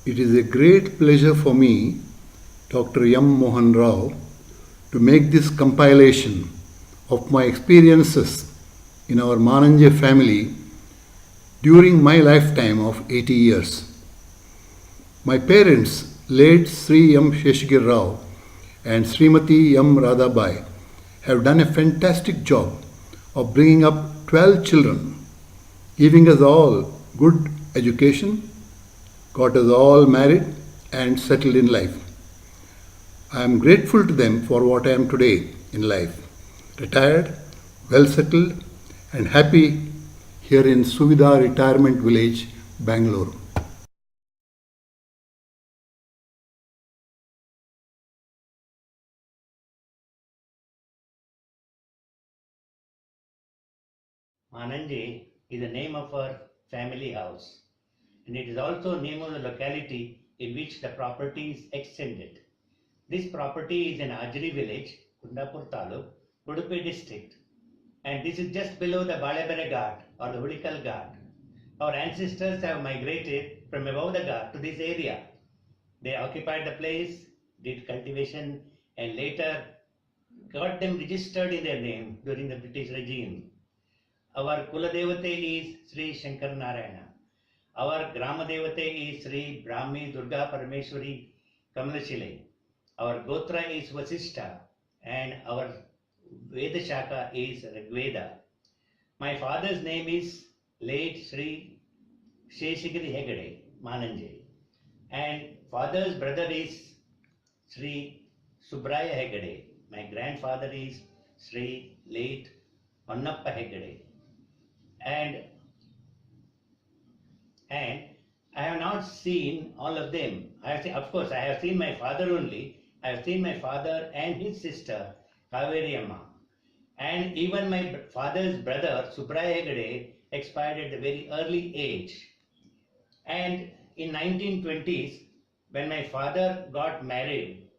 It is a great pleasure for me, Dr M Mohan Rao, to make this compilation of my experiences in our Mananje family during my lifetime of 80 years. My parents, late Sri M Sheshagiri Rao and Smt M Radha Bai, have done a fantastic job of bringing up 12 children, giving us all good education, got us all married and settled in life. I am grateful to them for what I am today in life. Retired, well settled and happy here in Suvidha Retirement Village, Bengaluru. Mananje is the name of our family house, and it is also name of the locality in which the property is extended. This property is in Ajri village, Kundapur Taluk, Udupi district, and this is just below the Balebere Ghat or the Hulikal Ghat. Our ancestors have migrated from above the Ghat to this area. They occupied the place, did cultivation, and later got them registered in their name during the British regime. Our Kuladevate is Sri Shankar Narayana. Our Grama Devate is Sri Brahmi Durga Parameshwari Kamalashile. Our Gotra is Vasishta and our Veda Shaka is Rigveda. My father's name is late Sri Sheshagiri Hegde, Mananje. And father's brother is Sri Subraya Hegde. My grandfather is Sri late Onnappa Hegde. And I have not seen all of them. I have seen, of course, I have seen my father only. I have seen my father and his sister, Kaveri Amma. And even my father's brother, Subraya Hegde, expired at a very early age. And in 1920s, when my father got married,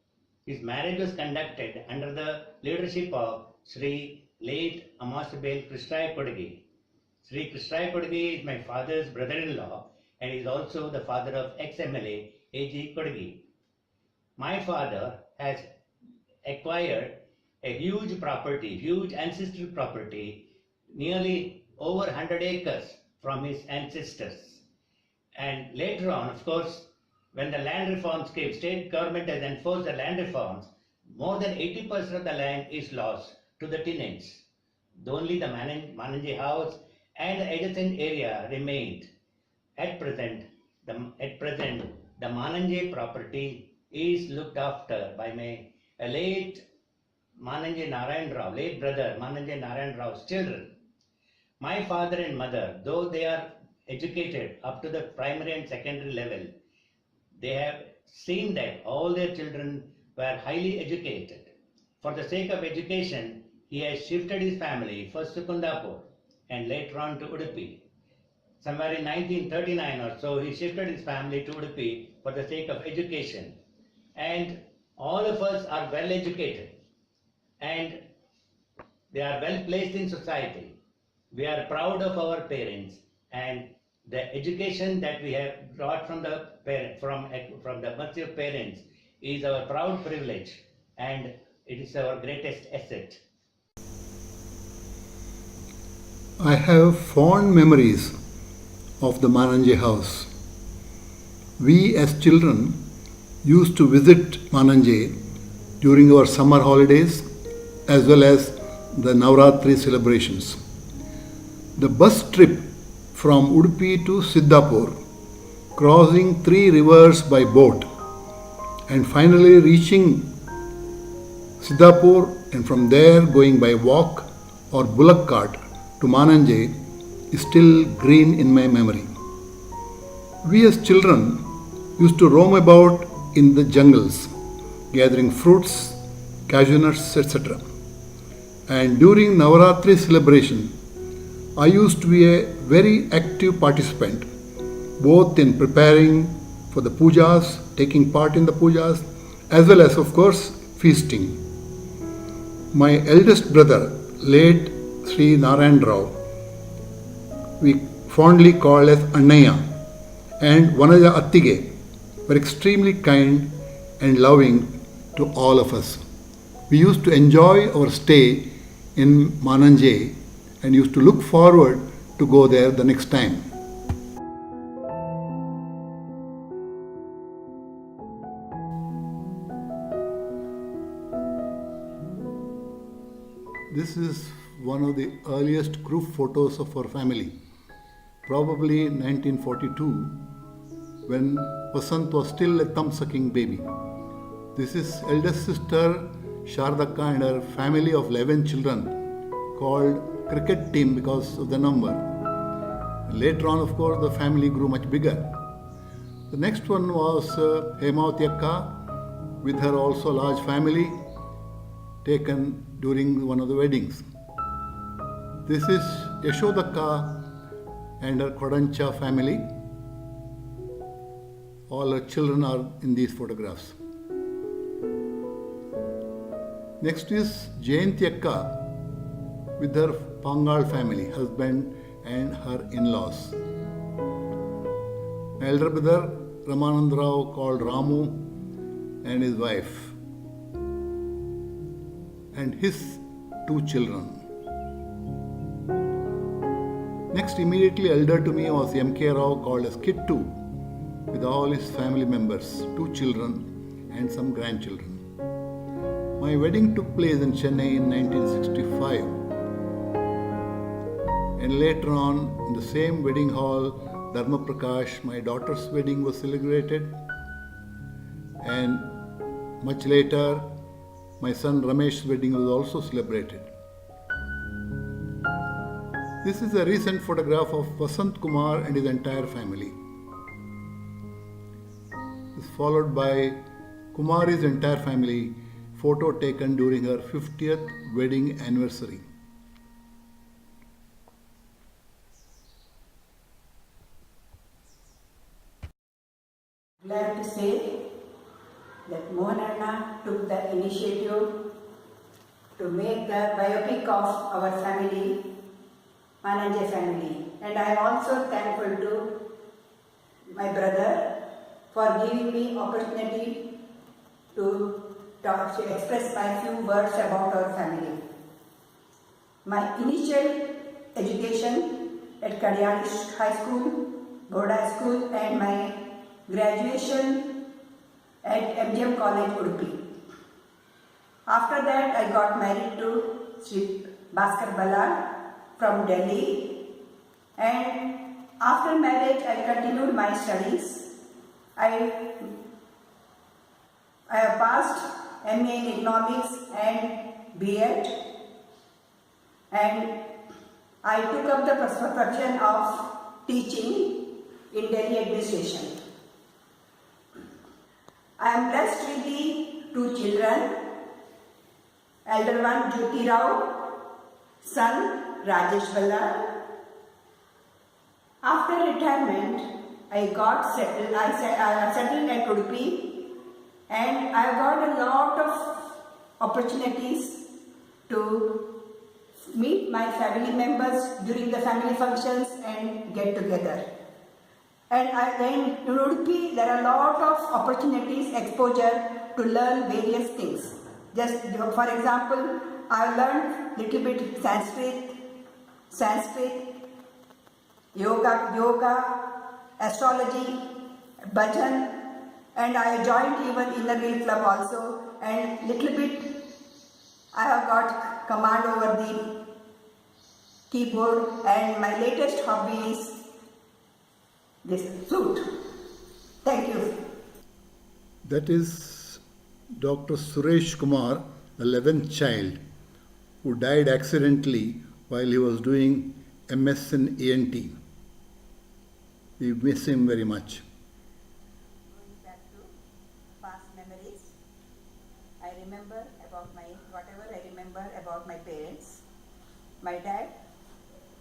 his marriage was conducted under the leadership of Sri late Amasabel Krishnaya Kodagi. Sri Krishnaya Kodagi is my father's brother-in-law and is also the father of ex-MLA A.G. Kodagi. My father has acquired a huge property, huge ancestral property, nearly over 100 acres from his ancestors. And later on, of course, when the land reforms came, state government has enforced the land reforms, more than 80% of the land is lost to the tenants. Only the Mananje house and the adjacent area remained. At present, the Mananje property is looked after by my late Mananje Narayan Rao, late brother Mananje Narayan Rao's children. My father and mother, though they are educated up to the primary and secondary level, they have seen that all their children were highly educated. For the sake of education, he has shifted his family first to Kundapur and later on to Udupi. Somewhere in 1939 or so, he shifted his family to Udupi for the sake of education. And all of us are well educated and they are well placed in society. We are proud of our parents and the education that we have brought from the mercy of parents is our proud privilege and it is our greatest asset. I have fond memories of the Mananje house. We as children used to visit Mananje during our summer holidays as well as the Navratri celebrations. The bus trip from Udupi to Siddhapur, crossing 3 rivers by boat and finally reaching Siddhapur and from there going by walk or bullock cart to Mananje is still green in my memory. We as children used to roam about in the jungles, gathering fruits, cashew nuts, etc. And during Navaratri celebration, I used to be a very active participant, both in preparing for the pujas, taking part in the pujas, as well as, of course, feasting. My eldest brother, late Sri Narayan Rao, we fondly call as Annaya, and Vanaja Attige, were extremely kind and loving to all of us. We used to enjoy our stay in Mananje and used to look forward to go there the next time. This is one of the earliest group photos of our family, probably 1942, when Vasant was still a thumb-sucking baby. This is eldest sister Shardaka and her family of 11 children, called cricket team because of the number. Later on, of course, the family grew much bigger. The next one was Hemavati Akka, with her also large family, taken during one of the weddings. This is Yashodaka and her Kodancha family. All her children are in these photographs. Next is Jayanti Akka with her Pangal family, husband and her in-laws. My elder brother Ramanand Rao, called Ramu, and his wife and his 2 children. Next, immediately elder to me was M.K. Rao, called as Kittu, with all his family members, 2 children and some grandchildren. My wedding took place in Chennai in 1965. And later on, in the same wedding hall, Dharma Prakash, my daughter's wedding was celebrated. And much later, my son Ramesh's wedding was also celebrated. This is a recent photograph of Vasant Kumar and his entire family. It's followed by Kumari's entire family, photo taken during her 50th wedding anniversary. Glad to say that Mohan Anna took the initiative to make the biopic of our family, Mananje Family. And I am also thankful to my brother for giving me opportunity to express my few words about our family. My initial education at Karyali High School, Board High School, and my graduation at MGM College, Udupi. After that, I got married to Sri Bhaskar Ballad from Delhi, and after marriage, I continued my studies. I have passed MA in Economics and B.Ed, and I took up the profession of teaching in Delhi administration. I am blessed with the 2 children, elder one Jyoti Rao, son Rajesh Ballad. After retirement, I got settled. I settled at Udupi, and I got a lot of opportunities to meet my family members during the family functions and get together. And in Udupi, there are a lot of opportunities, exposure to learn various things. Just for example, I learned little bit Sanskrit, yoga, astrology, bhajan, and I joined even Inner Wheel Club also, and little bit I have got command over the keyboard, and my latest hobby is this flute. Thank you. That is Dr. Suresh Kumar, the 11th child, who died accidentally while he was doing MS in ENT. We miss him very much. Going back to past memories, I remember about whatever I remember about my parents. My dad,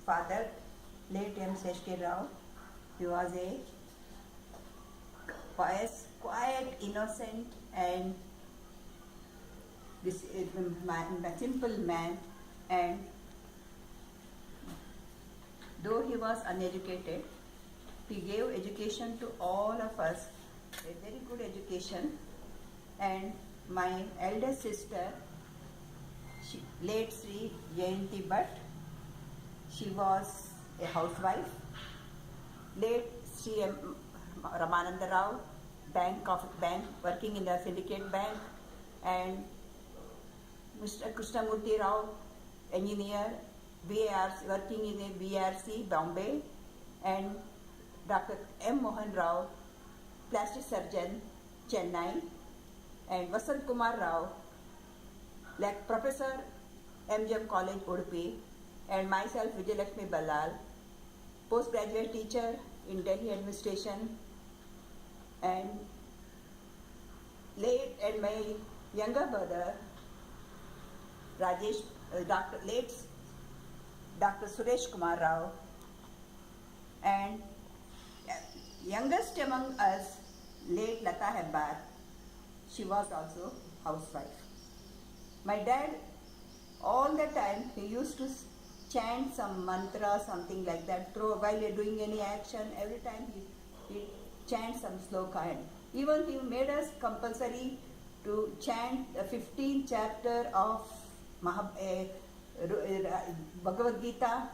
father, late M. Sheshagiri Rao, he was a pious, quiet, innocent, and this a simple man, and though he was uneducated, he gave education to all of us a very good education, and my elder sister, late Sri Jayanti Bhatt, she was a housewife. Late Sri M. Ramananda Rao, bank working in the syndicate bank, and Mr. Krishnamurti Rao, engineer, BARC, working in a BRC, Bombay, and Dr M Mohan Rao, plastic surgeon, Chennai, and Vasant Kumar Rao, like Professor MGM College, Udupi, and myself, Vijayalakshmi Ballal, postgraduate teacher in Delhi administration, and my younger brother, Rajesh, late Dr. Suresh Kumar Rao, and youngest among us, late Lata Hebbar. She was also housewife. My dad, all the time, he used to chant some mantra, something like that, while you're doing any action. Every time he chants some sloka. And even he made us compulsory to chant the 15th chapter of Bhagavad Gita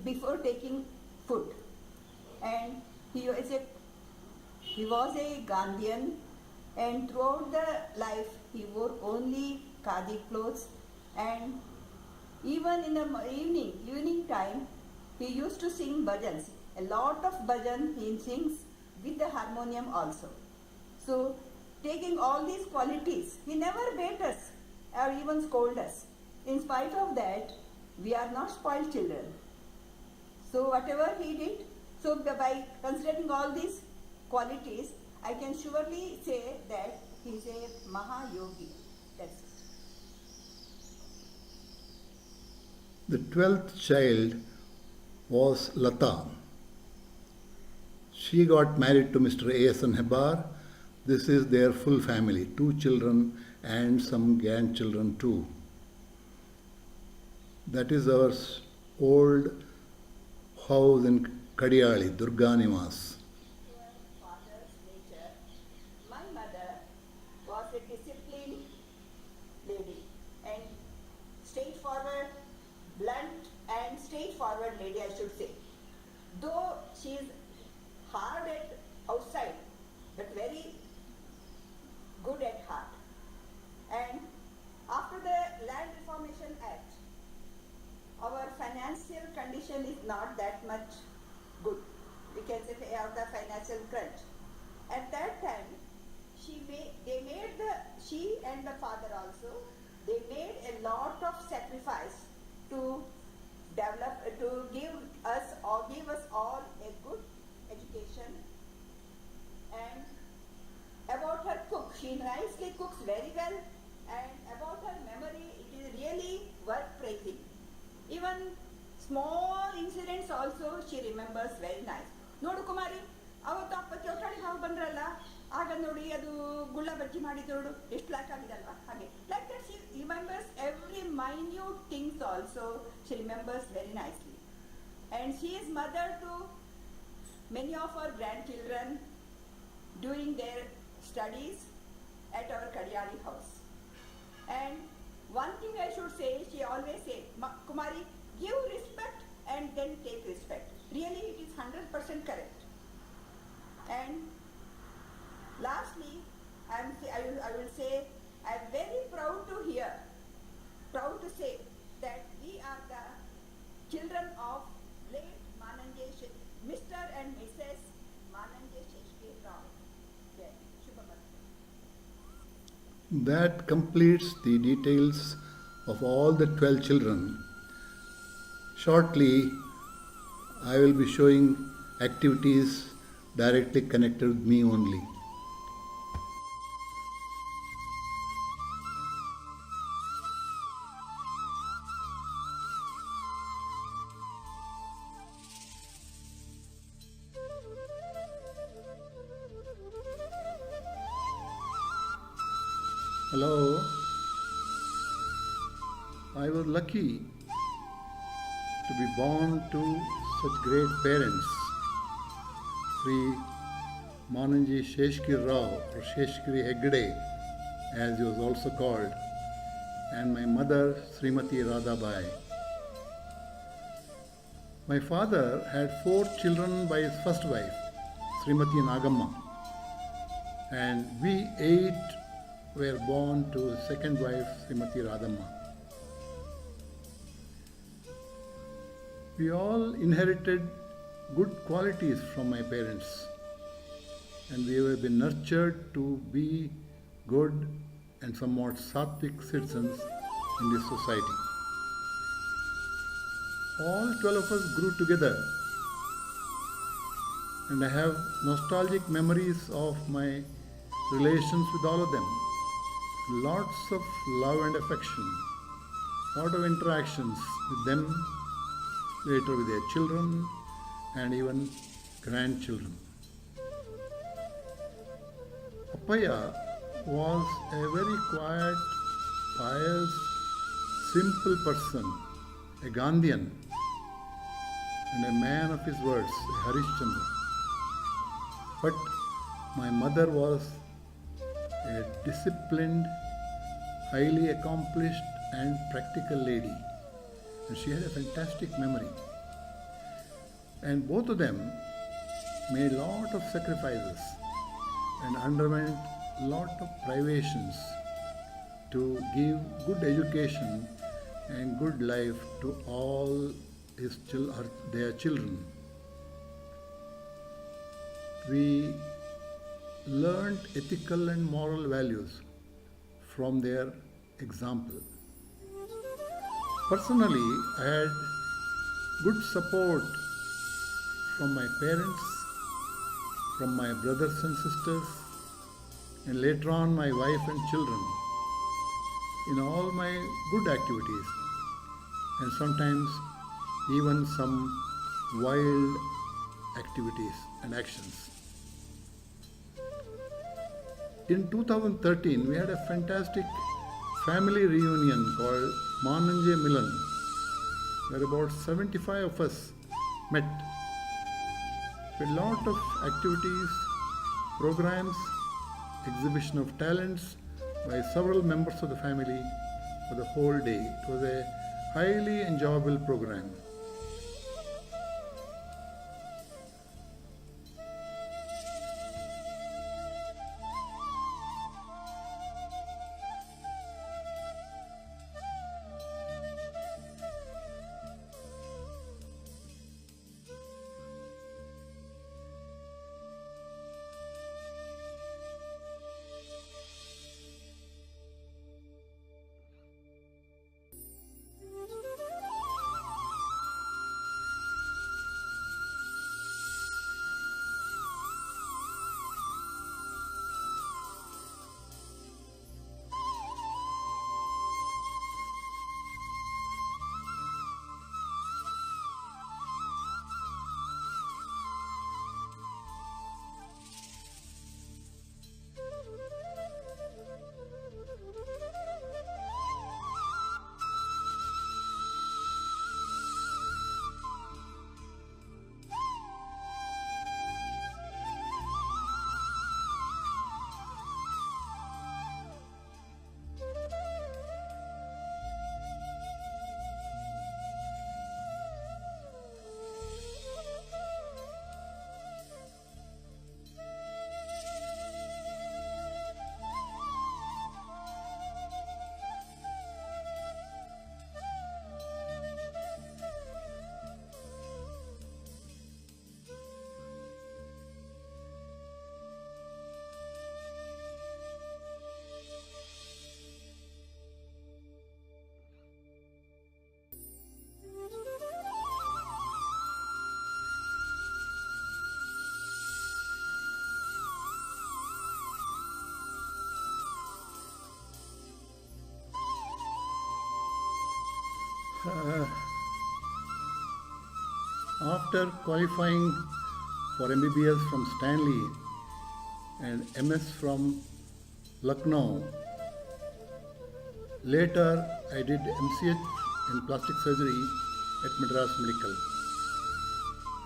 before taking food. And he was a Gandhian, and throughout the life he wore only khadi clothes, and even in the evening time, he used to sing bhajans. A lot of bhajan he sings with the harmonium also. So, taking all these qualities, he never beat us or even scold us. In spite of that, we are not spoiled children. So, whatever he did, so by considering all these qualities, I can surely say that he is a Mahayogi. That's it. The 12th child was Lata. She got married to Mr. A.S.N. Hebbar. This is their full family, 2 children and some grandchildren too. That is our old house in Kadiyali, Durga Niwas. Father's nature. My mother was a disciplined lady and straightforward, blunt and straightforward lady, I should say. Though she is hard at outside, but very good at heart. And after the Land Reformation Act, our financial condition is not that much good. We can say we have the financial crunch. At that time, she and the father also, they made a lot of sacrifice to give us all a good education. And about her cook, she nicely cooks very well, and about her memory, it is really worth praising. Even small incidents also she remembers very nice. Nodu Kumari, avatu appa chotadi havu bandralla, ಆಗ ನೋಡಿ ಅದು ಗುಳ್ಳ ಬಜ್ಜಿ ಮಾಡಿದೋಡು ಎಷ್ಟು lock ಆಗಿದಲ್ವಾ ಹಾಗೆ like that she remembers every minute things also. She remembers very nicely, and she is mother to many of our grandchildren during their studies at our Kadiyali house. And one thing I should say, she always say, Kumari, give respect and then take respect. Really, it is 100% correct. And lastly, I will say, I am very proud to say that we are the children of late Mananje, Mr. and Mrs. Mananje Rao. Yeah, That completes the details of all the 12 children. Shortly, I will be showing activities directly connected with me only. Hello. I was lucky to be born to such great parents, Sri Mananje Sheshagiri Rao, or Sheshagiri Hegde, as he was also called, and my mother, Smt Radha Bai. My father had 4 children by his first wife, Srimati Nagamma, and we 8 were born to his second wife, Srimati Radhamma. We all inherited good qualities from my parents, and we have been nurtured to be good and somewhat sattvic citizens in this society. All 12 of us grew together, and I have nostalgic memories of my relations with all of them. Lots of love and affection, lot of interactions with them, later with their children and even grandchildren. Appaya was a very quiet, pious, simple person, a Gandhian, and a man of his words, a Harishchandra. But my mother was a disciplined, highly accomplished and practical lady, and she had a fantastic memory. And both of them made a lot of sacrifices and underwent a lot of privations to give good education and good life to all their children. We learned ethical and moral values from their example. Personally, I had good support from my parents, from my brothers and sisters, and later on my wife and children in all my good activities, and sometimes even some wild activities and actions. In 2013, we had a fantastic family reunion called Mananje Milan, where about 75 of us met. A lot of activities, programs, exhibition of talents by several members of the family for the whole day. It was a highly enjoyable program. After qualifying for MBBS from Stanley and MS from Lucknow, later I did MCH in plastic surgery at Madras Medical.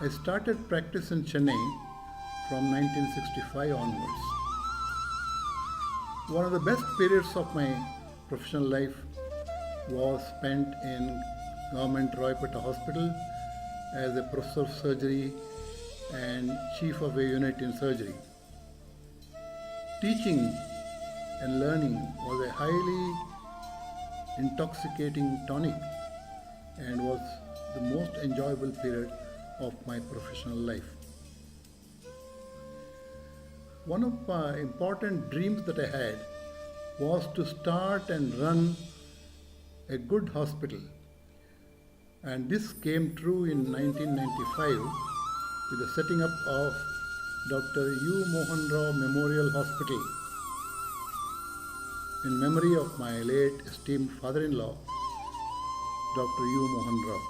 I started practice in Chennai from 1965 onwards. One of the best periods of my professional life was spent in Government Roypeta Hospital as a professor of surgery and chief of a unit in surgery. Teaching and learning was a highly intoxicating tonic and was the most enjoyable period of my professional life. One of my important dreams that I had was to start and run a good hospital, and this came true in 1995 with the setting up of Dr. Mohan Rao Memorial Hospital in memory of my late esteemed father-in-law, Dr. Mohan Rao.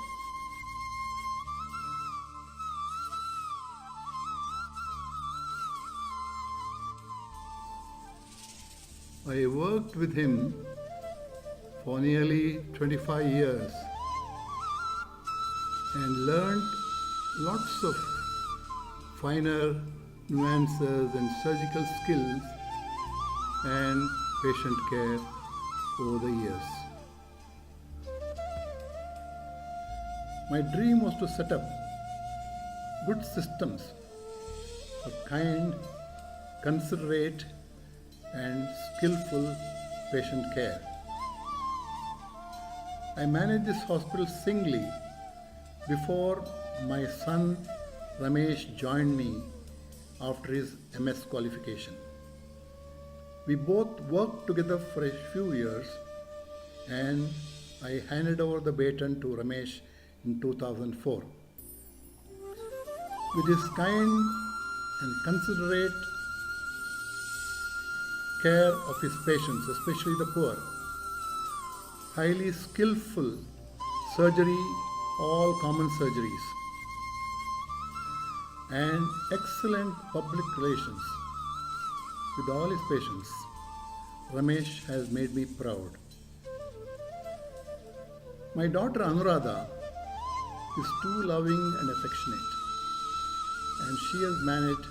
I worked with him for nearly 25 years and learned lots of finer nuances and surgical skills and patient care over the years. My dream was to set up good systems for kind, considerate, and skillful patient care. I managed this hospital singly before my son Ramesh joined me after his MS qualification. We both worked together for a few years and I handed over the baton to Ramesh in 2004. With his kind and considerate care of his patients, especially the poor, highly skillful surgery, all common surgeries, and excellent public relations with all his patients, Ramesh has made me proud. My daughter Anuradha is too loving and affectionate, and she has managed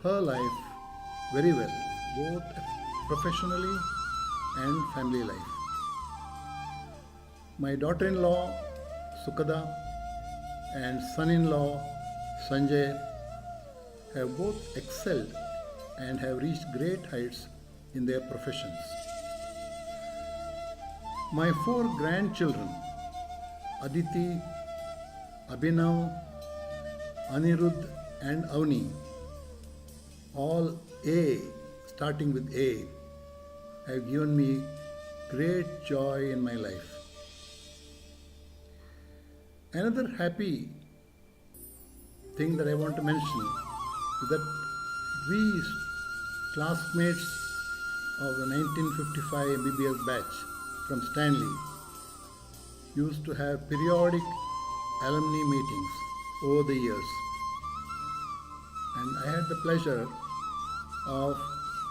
her life very well, both professionally and family life. My daughter-in-law Sukada and son-in-law Sanjay have both excelled and have reached great heights in their professions. My 4 grandchildren, Aditi, Abhinav, Anirudh and Avni, all A, starting with A, have given me great joy in my life. Another happy thing that I want to mention is that we classmates of the 1955 MBBS batch from Stanley used to have periodic alumni meetings over the years, and I had the pleasure of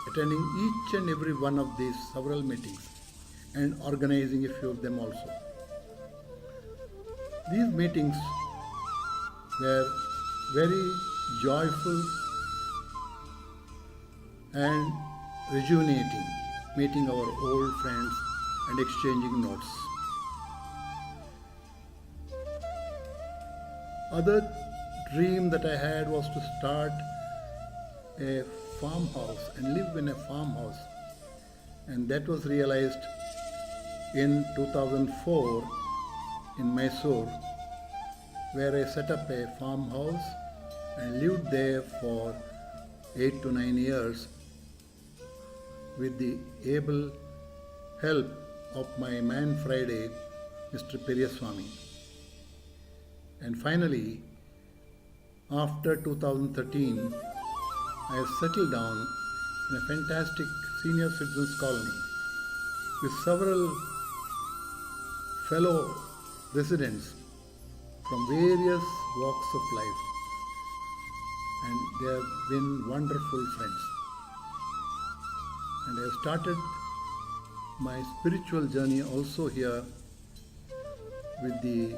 attending each and every one of these several meetings and organizing a few of them also. These meetings were very joyful and rejuvenating, meeting our old friends and exchanging notes. Other dream that I had was to start a farmhouse and live in a farmhouse, and that was realized in 2004 in Mysore, where I set up a farmhouse and lived there for 8 to 9 years with the able help of my man Friday, Mr. Periyaswamy. And finally, after 2013, I have settled down in a fantastic senior citizens colony with several fellow residents from various walks of life, and they have been wonderful friends. And I have started my spiritual journey also here with the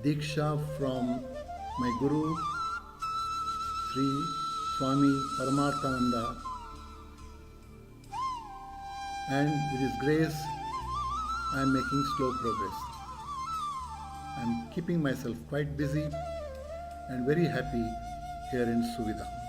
Diksha from my Guru, Sri Swami Paramarthananda, and with His grace I am making slow progress. I am keeping myself quite busy and very happy here in Suvidha.